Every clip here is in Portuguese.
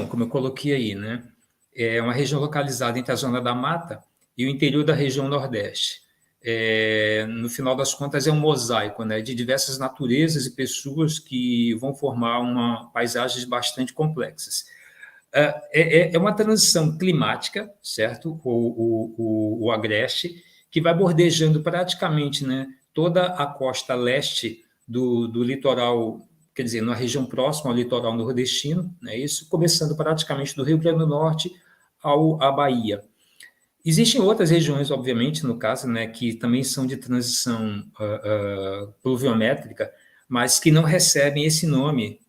Como eu coloquei aí, né? É uma região localizada entre a zona da mata e o interior da região Nordeste. No final das contas, é um mosaico, né, de diversas naturezas e pessoas que vão formar uma paisagens bastante complexas. É uma transição climática, certo? O Agreste, que vai bordejando praticamente, né, toda a costa leste do litoral, quer dizer, na região próxima ao litoral nordestino, né, isso começando praticamente do Rio Grande do Norte à Bahia. Existem outras regiões, obviamente, no caso, né, que também são de transição pluviométrica, mas que não recebem esse nome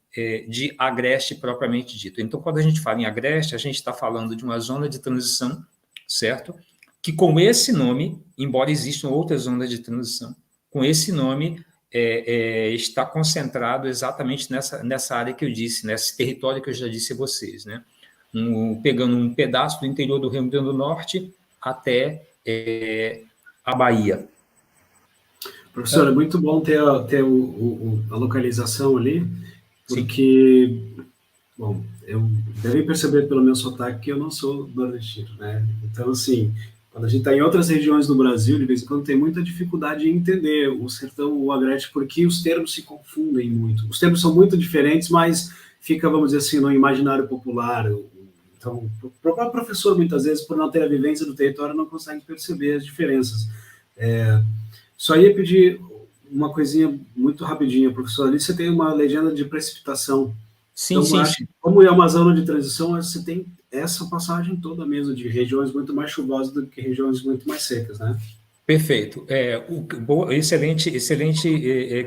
de agreste propriamente dito. Então, quando a gente fala em agreste, a gente está falando de uma zona de transição, certo? Que com esse nome, embora existam outras zonas de transição, com esse nome está concentrado exatamente nessa área que eu disse, nesse território que eu já disse a vocês, né? Pegando um pedaço do interior do Rio Grande do Norte até a Bahia. Professor, é muito bom ter a localização ali, porque, bom, eu devem perceber pelo meu sotaque que eu não sou nordestino, né? Então, assim, quando a gente está em outras regiões do Brasil, de vez em quando tem muita dificuldade em entender o sertão, o agreste, porque os termos se confundem muito. Os termos são muito diferentes, mas fica, vamos dizer assim, no imaginário popular. Então, o próprio professor, muitas vezes, por não ter a vivência do território, não consegue perceber as diferenças. Só ia pedir uma coisinha muito rapidinha, professor. Ali você tem uma legenda de precipitação. Sim, então, sim, acho sim. que, como é uma zona de transição, você tem essa passagem toda mesmo de regiões muito mais chuvosas do que regiões muito mais secas, né? Perfeito. Excelente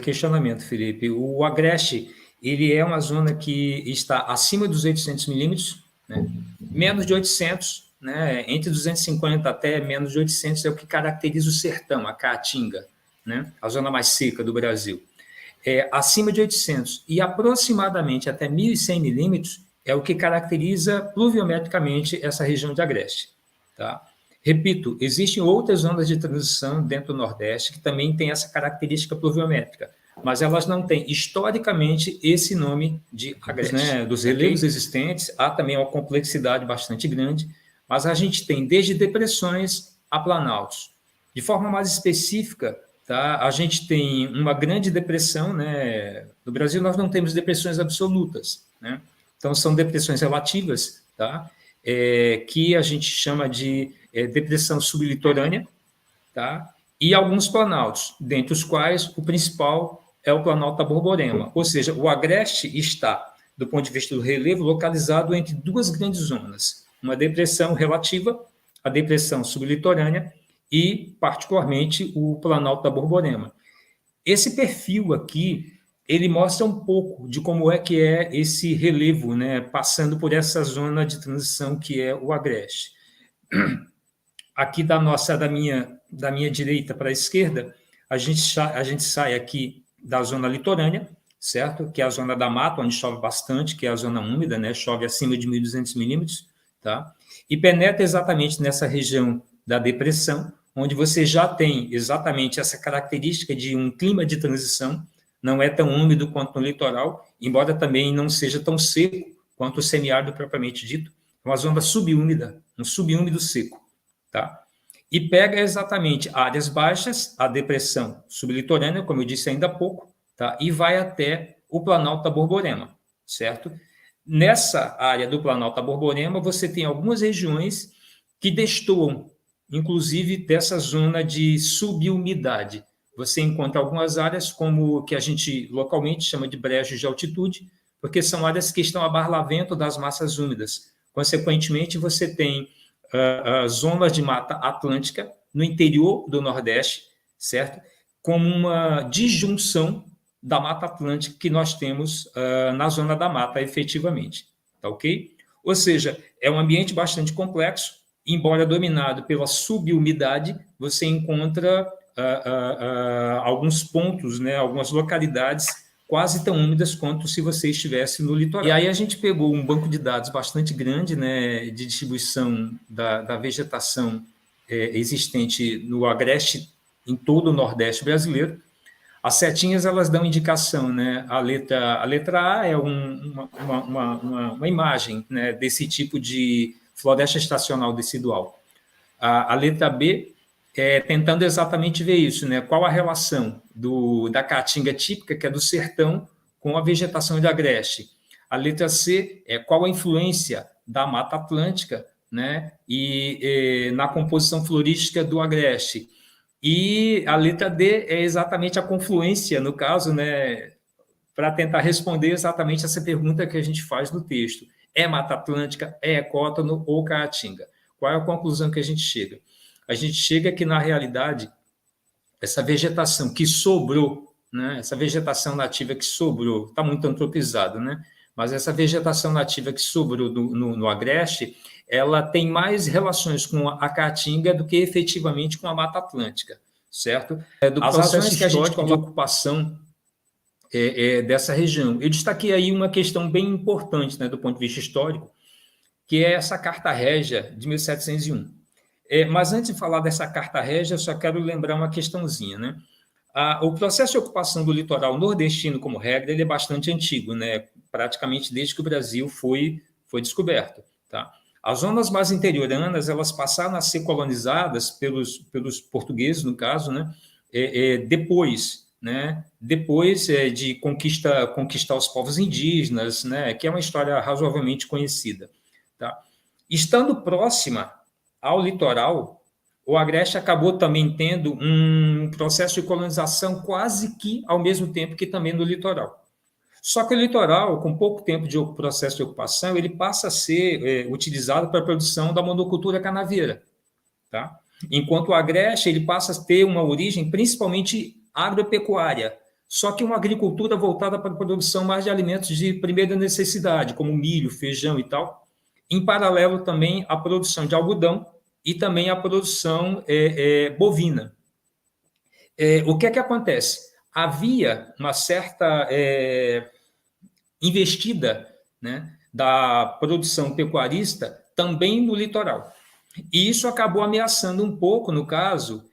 questionamento, Felipe. O Agreste, ele é uma zona que está acima dos 800 milímetros, né? Menos de 800, né? Entre 250 até menos de 800 é o que caracteriza o sertão, a Caatinga, né? A zona mais seca do Brasil. Acima de 800 e aproximadamente até 1.100 milímetros é o que caracteriza pluviometricamente essa região de Agreste. Tá? Repito, existem outras zonas de transição dentro do Nordeste que também têm essa característica pluviométrica, mas elas não têm historicamente esse nome de Agreste. Né? Dos relevos existentes, há também uma complexidade bastante grande, mas a gente tem desde depressões a planaltos. De forma mais específica, tá? A gente tem uma grande depressão, né? No Brasil nós não temos depressões absolutas, né? Então são depressões relativas, tá? Que a gente chama de depressão sublitorânea, tá? E alguns planaltos, dentre os quais o principal é o Planalto da Borborema, ou seja, o Agreste está, do ponto de vista do relevo, localizado entre duas grandes zonas, uma depressão relativa, a depressão sublitorânea, e, particularmente, o Planalto da Borborema. Esse perfil aqui, ele mostra um pouco de como é que é esse relevo, né, passando por essa zona de transição que é o Agreste. Aqui da minha direita para a esquerda, a gente sai aqui da zona litorânea, certo? Que é a zona da mata, onde chove bastante, que é a zona úmida, né? Chove acima de 1.200 milímetros, tá? E penetra exatamente nessa região da depressão, onde você já tem exatamente essa característica de um clima de transição, não é tão úmido quanto no litoral, embora também não seja tão seco quanto o semiárido propriamente dito, é uma zona subúmida, um subúmido seco, tá? E pega exatamente áreas baixas, a depressão sublitorânea, como eu disse ainda há pouco, tá? E vai até o Planalto da Borborema, certo? Nessa área do Planalto da Borborema, você tem algumas regiões que destoam, inclusive dessa zona de subumidade. Você encontra algumas áreas como o que a gente localmente chama de brejos de altitude, porque são áreas que estão a barlavento das massas úmidas. Consequentemente, você tem zonas de mata atlântica no interior do Nordeste, certo? Como uma disjunção da Mata Atlântica que nós temos na zona da mata, efetivamente. Tá ok? Ou seja, é um ambiente bastante complexo, embora dominado pela subumidade, você encontra alguns pontos, né, algumas localidades quase tão úmidas quanto se você estivesse no litoral. E aí a gente pegou um banco de dados bastante grande, né, de distribuição da vegetação existente no Agreste, em todo o Nordeste brasileiro, As setinhas, elas dão indicação, né? A letra A é uma imagem, né, desse tipo de floresta estacional decidual. A letra B é tentando exatamente ver isso, né? Qual a relação da caatinga típica, que é do sertão, com a vegetação de agreste. A letra C é qual a influência da Mata Atlântica, né, e na composição florística do agreste. E a letra D é exatamente a confluência, no caso, né, para tentar responder exatamente essa pergunta que a gente faz no texto. É Mata Atlântica, é ecótono ou caatinga? Qual é a conclusão que a gente chega? A gente chega que, na realidade, essa vegetação que sobrou, né, essa vegetação nativa que sobrou, está muito antropizado, né? Mas essa vegetação nativa que sobrou no agreste, ela tem mais relações com a caatinga do que efetivamente com a Mata Atlântica, certo? As ações que a gente coloca de ocupação dessa região. Eu destaquei aí uma questão bem importante, né, do ponto de vista histórico, que é essa Carta Régia de 1701. Mas antes de falar dessa Carta Régia, eu só quero lembrar uma questãozinha, né? O processo de ocupação do litoral nordestino, como regra, ele é bastante antigo, né? Praticamente desde que o Brasil foi descoberto. Tá? As zonas mais interioranas, elas passaram a ser colonizadas pelos portugueses, no caso, né? Depois, né? Depois de conquistar os povos indígenas, né? Que é uma história razoavelmente conhecida. Tá? Estando próxima ao litoral, o agreste acabou também tendo um processo de colonização quase que ao mesmo tempo que também no litoral. Só que o litoral, com pouco tempo de processo de ocupação, ele passa a ser utilizado para a produção da monocultura canavieira. Tá? Enquanto o agreste ele passa a ter uma origem principalmente agropecuária, só que uma agricultura voltada para a produção mais de alimentos de primeira necessidade, como milho, feijão e tal, em paralelo também à produção de algodão e também à produção bovina. O que é que acontece? Havia uma certa investida, né, da produção pecuarista também no litoral. E isso acabou ameaçando um pouco, no caso,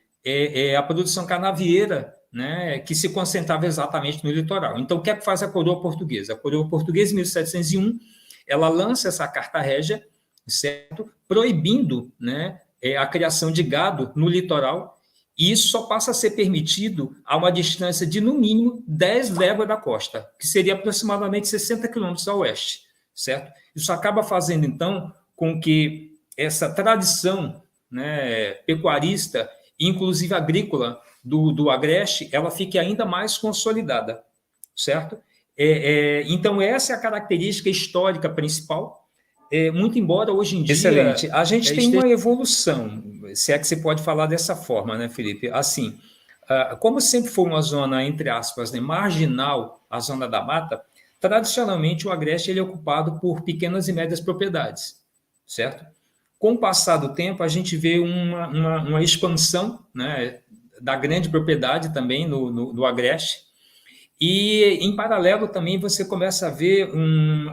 a produção canavieira, né, que se concentrava exatamente no litoral. Então, o que é que faz a coroa portuguesa? A coroa portuguesa, em 1701, ela lança essa Carta Régia, certo? Proibindo, né, a criação de gado no litoral, e isso só passa a ser permitido a uma distância de, no mínimo, 10 léguas da costa, que seria aproximadamente 60 quilômetros a oeste, certo? Isso acaba fazendo, então, com que essa tradição, né, pecuarista, inclusive agrícola, do agreste, ela fique ainda mais consolidada, certo? Então, essa é a característica histórica principal, muito embora hoje em dia... Excelente. A gente tem uma evolução, se é que você pode falar dessa forma, né, Felipe? Assim, como sempre foi uma zona, entre aspas, né, marginal, a zona da mata, tradicionalmente o agreste ele é ocupado por pequenas e médias propriedades, certo? Com o passar do tempo, a gente vê uma expansão, né, da grande propriedade também no agreste, e, em paralelo, também você começa a ver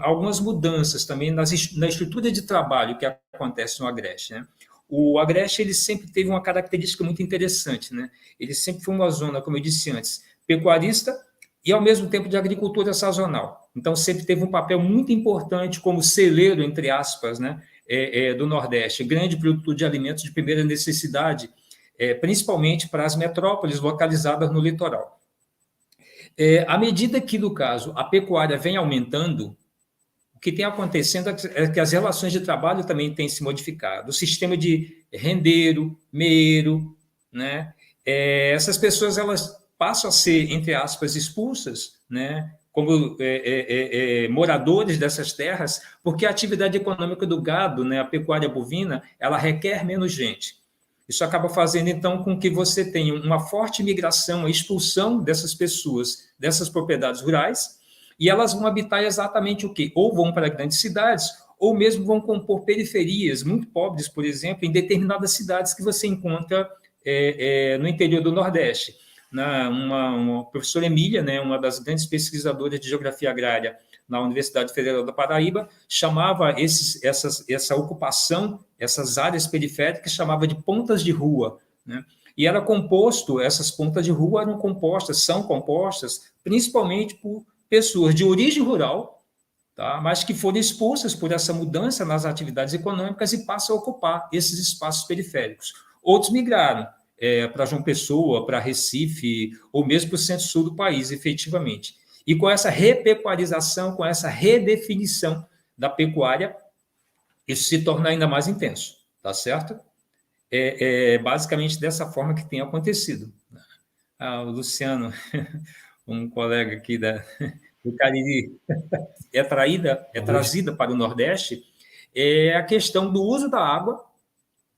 algumas mudanças também na estrutura de trabalho que acontece no agreste, né? O agreste ele sempre teve uma característica muito interessante, né? Ele sempre foi uma zona, como eu disse antes, pecuarista e, ao mesmo tempo, de agricultura sazonal. Então, sempre teve um papel muito importante como celeiro, entre aspas, né, do Nordeste, grande produtor de alimentos de primeira necessidade, principalmente para as metrópoles localizadas no litoral. À medida que, no caso, a pecuária vem aumentando, o que tem acontecendo é que as relações de trabalho também têm se modificado. O sistema de rendeiro, meeiro, né? Essas pessoas elas passam a ser, entre aspas, expulsas, né? Como moradores dessas terras, porque a atividade econômica do gado, né? A pecuária bovina, ela requer menos gente. Isso acaba fazendo, então, com que você tenha uma forte migração, a expulsão dessas pessoas, dessas propriedades rurais, e elas vão habitar exatamente o quê? Ou vão para grandes cidades, ou mesmo vão compor periferias muito pobres, por exemplo, em determinadas cidades que você encontra no interior do Nordeste. Uma professora Emília, né, uma das grandes pesquisadoras de geografia agrária na Universidade Federal da Paraíba, chamava essa ocupação, essas áreas periféricas, chamava de pontas de rua, né? E era composto, essas pontas de rua eram compostas, são compostas, principalmente por pessoas de origem rural, tá? Mas que foram expulsas por essa mudança nas atividades econômicas e passam a ocupar esses espaços periféricos. Outros migraram para João Pessoa, para Recife, ou mesmo para o centro-sul do país, efetivamente. E com essa repecuarização, com essa redefinição da pecuária, isso se torna ainda mais intenso, tá certo? Basicamente dessa forma que tem acontecido. O Luciano, um colega aqui do Cariri, trazida para o Nordeste, é a questão do uso da água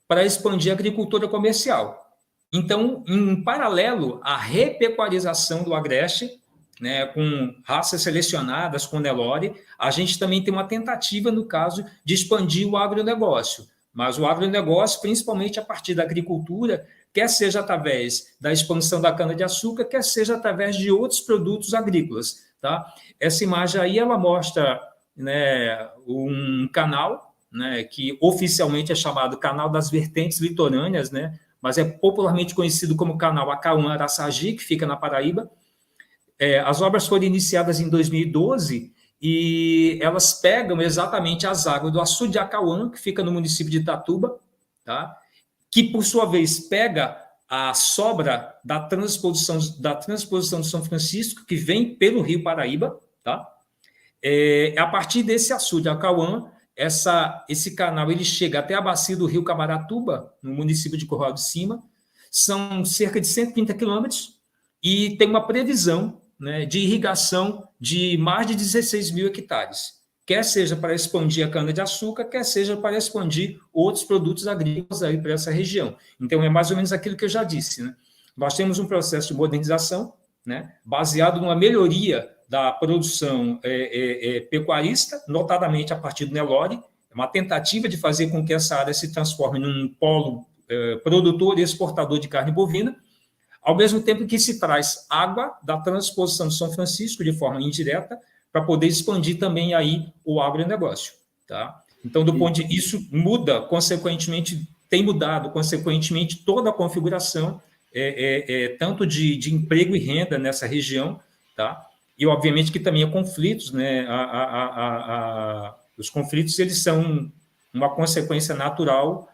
para expandir a agricultura comercial. Então, em paralelo à repecuarização do Agreste, né, com raças selecionadas, com Nelore, a gente também tem uma tentativa, no caso, de expandir o agronegócio. Mas o agronegócio, principalmente a partir da agricultura, quer seja através da expansão da cana-de-açúcar, quer seja através de outros produtos agrícolas. Tá? Essa imagem aí, ela mostra, né, um canal, né, que oficialmente é chamado Canal das Vertentes Litorâneas, né, mas é popularmente conhecido como Canal Acauã-Araçagi, que fica na Paraíba. As obras foram iniciadas em 2012 e elas pegam exatamente as águas do açude de Acauã, que fica no município de Itatuba, tá? Que, por sua vez, pega a sobra da transposição de São Francisco, que vem pelo Rio Paraíba, tá? A partir desse açude de Acauã, esse canal ele chega até a bacia do Rio Camaratuba, no município de Curral de Cima. São cerca de 130 quilômetros e tem uma previsão, né, de irrigação de mais de 16 mil hectares, quer seja para expandir a cana-de-açúcar, quer seja para expandir outros produtos agrícolas aí para essa região. Então, é mais ou menos aquilo que eu já disse, né? Nós temos um processo de modernização, né, baseado numa melhoria da produção pecuarista, notadamente a partir do Nelore, uma tentativa de fazer com que essa área se transforme num polo produtor e exportador de carne bovina, ao mesmo tempo que se traz água da transposição de São Francisco de forma indireta para poder expandir também aí o agronegócio, tá? Então, do ponto de isso muda, consequentemente, tem mudado, consequentemente, toda a configuração, tanto de emprego e renda nessa região, tá? E, obviamente, que também há conflitos, né? Os conflitos, eles são uma consequência natural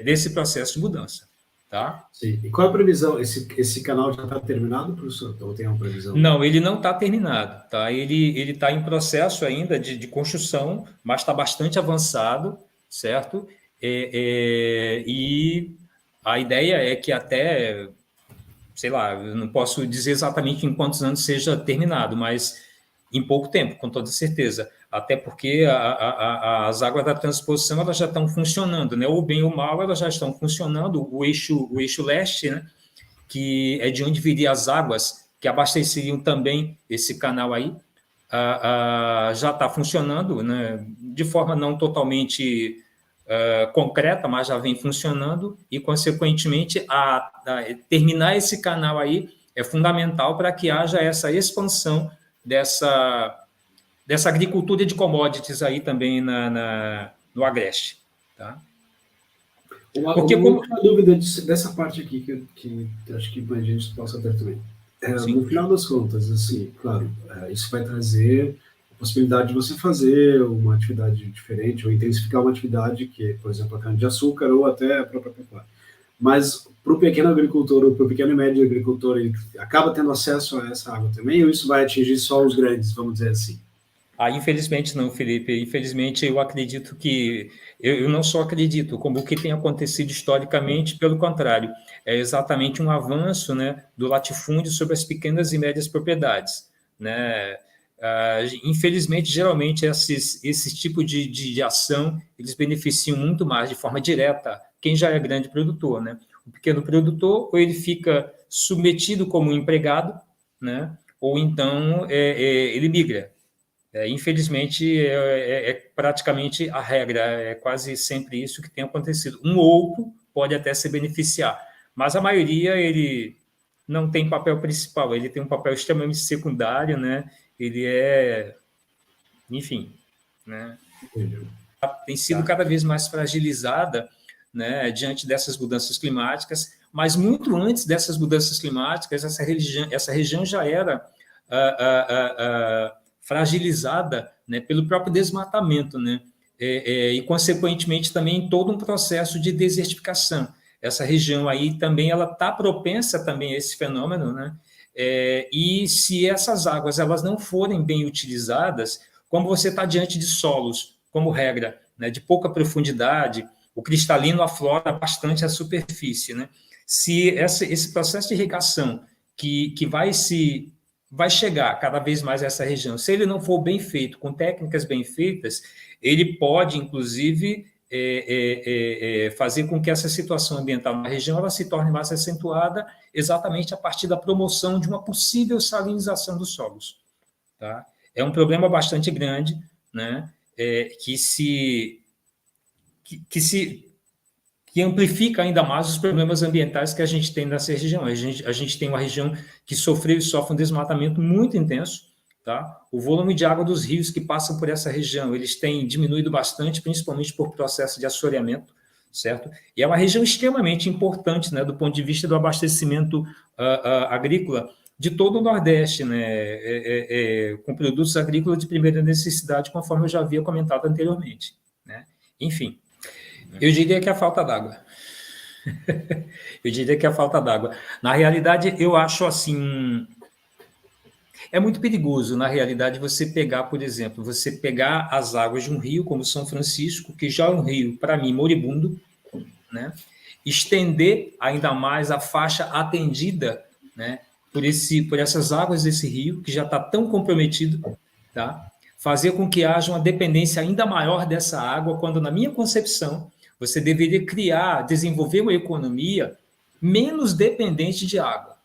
desse processo de mudança. Tá? Sim. E qual é a previsão? Esse canal já está terminado, professor? Ou tem uma previsão? Não, ele não está terminado. Tá? Ele está em processo ainda de construção, mas está bastante avançado, certo? E a ideia é que até, sei lá, eu não posso dizer exatamente em quantos anos seja terminado, mas em pouco tempo, com toda certeza. Até porque as águas da transposição elas já estão funcionando, né? Ou bem ou mal, elas já estão funcionando. O eixo leste, né? Que é de onde viriam as águas que abasteceriam também esse canal aí, já está funcionando, né? De forma não totalmente concreta, mas já vem funcionando e, consequentemente, terminar esse canal aí é fundamental para que haja essa expansão dessa agricultura de commodities aí também no Agreste. Tá? Uma última dúvida dessa parte aqui que acho que a gente possa ter também. No final das contas, assim, claro, isso vai trazer a possibilidade de você fazer uma atividade diferente ou intensificar uma atividade que, por exemplo, a cana-de-açúcar ou até a própria pecuária. Mas para o pequeno agricultor ou para o pequeno e médio agricultor, ele acaba tendo acesso a essa água também, ou isso vai atingir só os grandes, vamos dizer assim? Infelizmente não, Felipe. Infelizmente eu acredito que... Eu não só acredito, como o que tem acontecido historicamente, pelo contrário, é exatamente um avanço, né, do latifúndio sobre as pequenas e médias propriedades, né? Infelizmente, geralmente, esse tipo de ação, eles beneficiam muito mais de forma direta quem já é grande produtor, né? O pequeno produtor, ou ele fica submetido como empregado, né? Ou então ele migra. Infelizmente, praticamente a regra, é quase sempre isso que tem acontecido. Um outro pode até se beneficiar, mas a maioria, ele não tem papel principal, ele tem um papel extremamente secundário, né? Ele enfim, né? Tem sido cada vez mais fragilizada, né, diante dessas mudanças climáticas, mas muito antes dessas mudanças climáticas, essa região já era fragilizada, né, pelo próprio desmatamento, né, e, consequentemente, também todo um processo de desertificação. Essa região aí também ela está propensa também a esse fenômeno, né, e se essas águas elas não forem bem utilizadas, como você está diante de solos, como regra, né, de pouca profundidade, o cristalino aflora bastante a superfície, né? Se esse processo de irrigação que vai chegar cada vez mais a essa região, se ele não for bem feito, com técnicas bem feitas, ele pode, inclusive, fazer com que essa situação ambiental na região ela se torne mais acentuada exatamente a partir da promoção de uma possível salinização dos solos. Tá? É um problema bastante grande, né? Que amplifica ainda mais os problemas ambientais que a gente tem nessa região. A gente tem uma região que sofreu e sofre um desmatamento muito intenso, tá? O volume de água dos rios que passam por essa região, eles têm diminuído bastante, principalmente por processo de assoreamento, certo? E é uma região extremamente importante, né, do ponto de vista do abastecimento agrícola de todo o Nordeste, né, com produtos agrícolas de primeira necessidade, conforme eu já havia comentado anteriormente, né? Enfim, eu diria que é a falta d'água. Eu diria que é a falta d'água. Na realidade, eu acho assim... É muito perigoso, na realidade, você pegar, por exemplo, você pegar as águas de um rio como São Francisco, que já é um rio, para mim, moribundo, né? Estender ainda mais a faixa atendida, né, por essas águas desse rio, que já está tão comprometido, tá? Fazer com que haja uma dependência ainda maior dessa água, quando, na minha concepção, você deveria desenvolver uma economia menos dependente de água,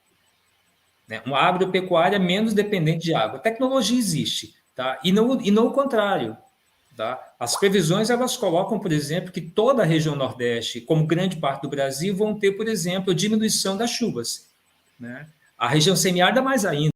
né? Uma agropecuária menos dependente de água. A tecnologia existe, tá? E não o contrário. Tá? As previsões elas colocam, por exemplo, que toda a região Nordeste, como grande parte do Brasil, vão ter, por exemplo, diminuição das chuvas, né? A região semiárida mais ainda.